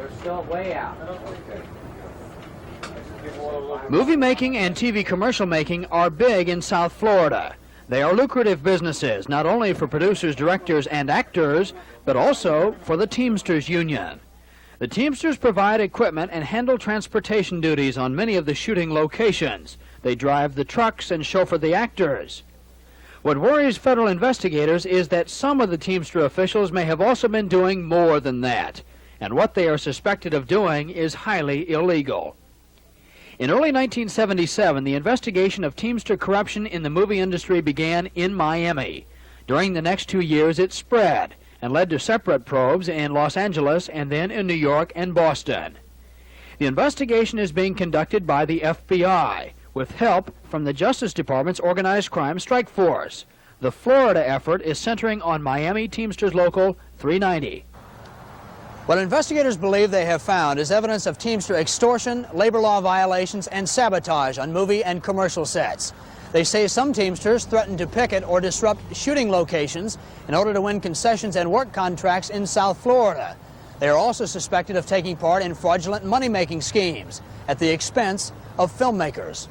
They're still way out. Movie making and TV commercial making are big in South Florida. They are lucrative businesses, not only for producers, directors, and actors, but also for the Teamsters Union. The Teamsters provide equipment and handle transportation duties on many of the shooting locations. They drive the trucks and chauffeur the actors. What worries federal investigators is that some of the Teamster officials may have also been doing more than that, and what they are suspected of doing is highly illegal. In early 1977, the investigation of Teamster corruption in the movie industry began in Miami. During the next 2 years, it spread and led to separate probes in Los Angeles and then in New York and Boston. The investigation is being conducted by the FBI, with help from the Justice Department's Organized Crime Strike Force. The Florida effort is centering on Miami Teamsters Local 390. What investigators believe they have found is evidence of Teamster extortion, labor law violations, and sabotage on movie and commercial sets. They say some Teamsters threaten to picket or disrupt shooting locations in order to win concessions and work contracts in South Florida. They are also suspected of taking part in fraudulent money-making schemes at the expense of filmmakers.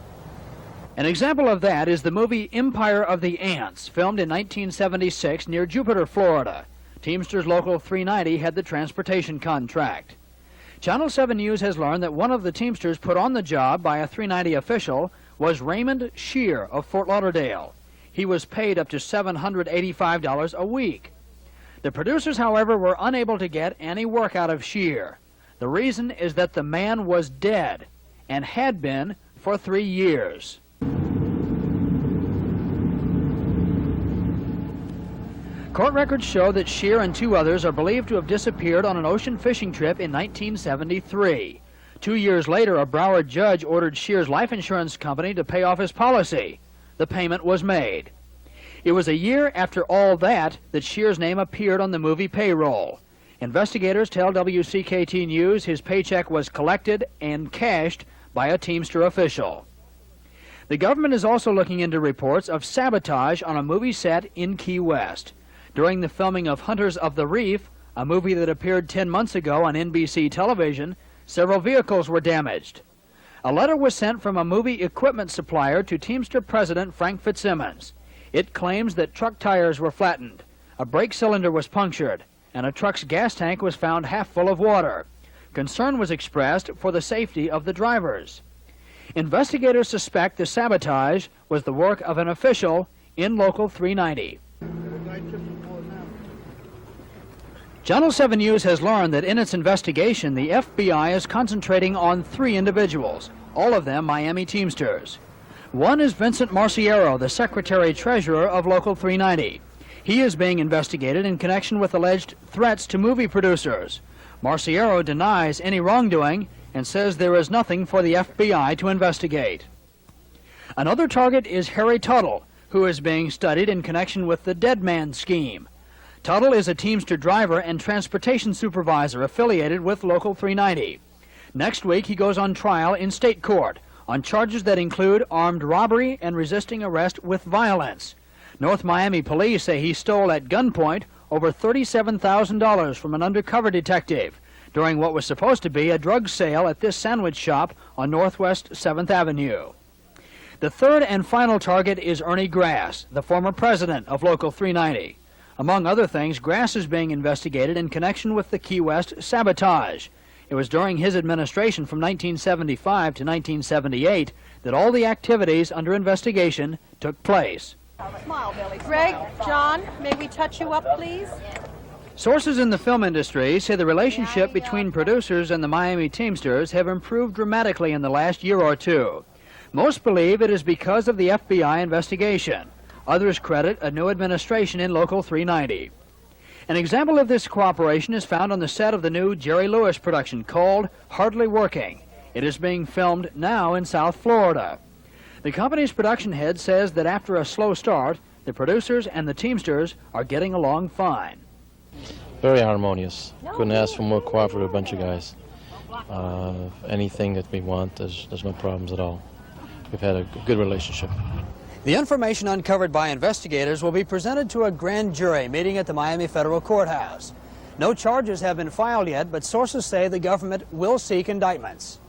An example of that is the movie Empire of the Ants, filmed in 1976 near Jupiter, Florida. Teamsters Local 390 had the transportation contract. Channel 7 News has learned that one of the Teamsters put on the job by a 390 official was Raymond Shear of Fort Lauderdale. He was paid up to $785 a week. The producers, however, were unable to get any work out of Shear. The reason is that the man was dead and had been for 3 years. Court records show that Shear and 2 others are believed to have disappeared on an ocean fishing trip in 1973. 2 years later, a Broward judge ordered Shear's life insurance company to pay off his policy. The payment was made. It was a year after all that Shear's name appeared on the movie payroll. Investigators tell WCKT News his paycheck was collected and cashed by a Teamster official. The government is also looking into reports of sabotage on a movie set in Key West. During the filming of Hunters of the Reef, a movie that appeared 10 months ago on NBC television, several vehicles were damaged. A letter was sent from a movie equipment supplier to Teamster President Frank Fitzsimmons. It claims that truck tires were flattened, a brake cylinder was punctured, and a truck's gas tank was found half full of water. Concern was expressed for the safety of the drivers. Investigators suspect the sabotage was the work of an official in Local 390. Channel 7 News has learned that in its investigation, the FBI is concentrating on 3 individuals, all of them Miami Teamsters. One is Vincent Marciero, the Secretary-Treasurer of Local 390. He is being investigated in connection with alleged threats to movie producers. Marciero denies any wrongdoing and says there is nothing for the FBI to investigate. Another target is Harry Tuttle, who is being studied in connection with the Dead Man scheme. Tuttle is a Teamster driver and transportation supervisor affiliated with Local 390. Next week, he goes on trial in state court on charges that include armed robbery and resisting arrest with violence. North Miami police say he stole at gunpoint over $37,000 from an undercover detective during what was supposed to be a drug sale at this sandwich shop on Northwest 7th Avenue. The third and final target is Ernie Grass, the former president of Local 390. Among other things, Grass is being investigated in connection with the Key West sabotage. It was during his administration from 1975 to 1978 that all the activities under investigation took place. Smile, Billy. Greg, John, may we touch you up, please? Sources in the film industry say the relationship between producers and the Miami Teamsters have improved dramatically in the last year or 2. Most believe it is because of the FBI investigation. Others credit a new administration in Local 390. An example of this cooperation is found on the set of the new Jerry Lewis production called Hardly Working. It is being filmed now in South Florida. The company's production head says that after a slow start, the producers and the Teamsters are getting along fine. Very harmonious. Couldn't ask for more cooperative bunch of guys. Anything that we want, there's no problems at all. We've had a good relationship. The information uncovered by investigators will be presented to a grand jury meeting at the Miami Federal Courthouse. No charges have been filed yet, but sources say the government will seek indictments.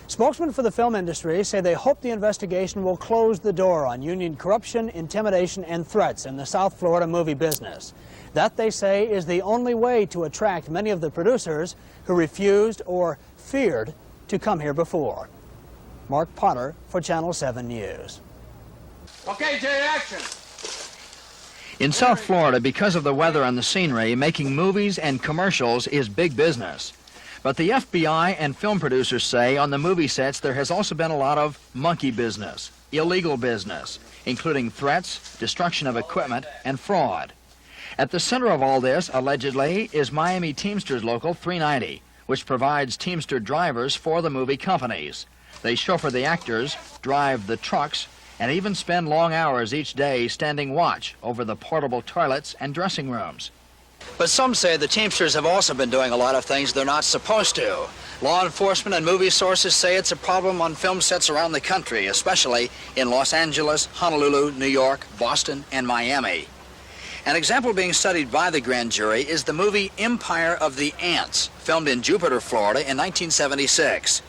Spokesmen for the film industry say they hope the investigation will close the door on union corruption, intimidation, and threats in the South Florida movie business. That, they say, is the only way to attract many of the producers who refused or feared to come here before. Mark Potter for Channel 7 News. Okay, Jay, action. In South Florida, because of the weather and the scenery, making movies and commercials is big business. But the FBI and film producers say on the movie sets there has also been a lot of monkey business, illegal business, including threats, destruction of equipment, and fraud. At the center of all this, allegedly, is Miami Teamsters Local 390, which provides Teamster drivers for the movie companies. They chauffeur the actors, drive the trucks, and even spend long hours each day standing watch over the portable toilets and dressing rooms. But some say the Teamsters have also been doing a lot of things they're not supposed to. Law enforcement and movie sources say it's a problem on film sets around the country, especially in Los Angeles, Honolulu, New York, Boston, and Miami. An example being studied by the grand jury is the movie Empire of the Ants, filmed in Jupiter, Florida in 1976.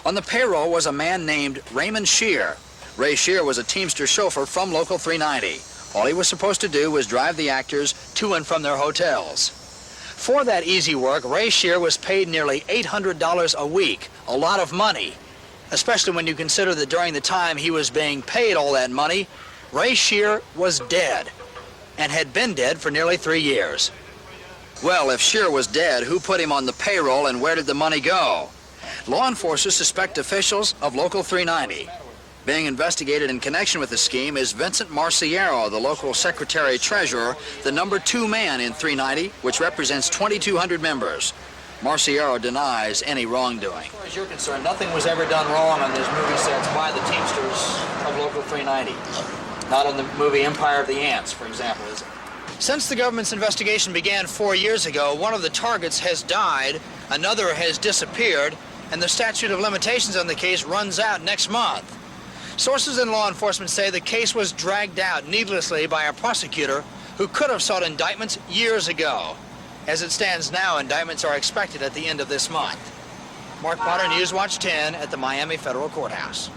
On the payroll was a man named Raymond Shear. Ray Shear was a Teamster chauffeur from Local 390. All he was supposed to do was drive the actors to and from their hotels. For that easy work, Ray Shear was paid nearly $800 a week, a lot of money, especially when you consider that during the time he was being paid all that money, Ray Shear was dead and had been dead for nearly 3 years. Well, if Shear was dead, who put him on the payroll and where did the money go? Law enforcers suspect officials of Local 390. Being investigated in connection with the scheme is Vincent Marciero, the local secretary-treasurer, the number 2 man in 390, which represents 2,200 members. Marciero denies any wrongdoing. As far as you're concerned, nothing was ever done wrong on these movie sets by the Teamsters of Local 390. Not on the movie Empire of the Ants, for example, is it? Since the government's investigation began 4 years ago, one of the targets has died, another has disappeared, and the statute of limitations on the case runs out next month. Sources in law enforcement say the case was dragged out needlessly by a prosecutor who could have sought indictments years ago. As it stands now, indictments are expected at the end of this month. Mark Potter, Newswatch 10 at the Miami Federal Courthouse.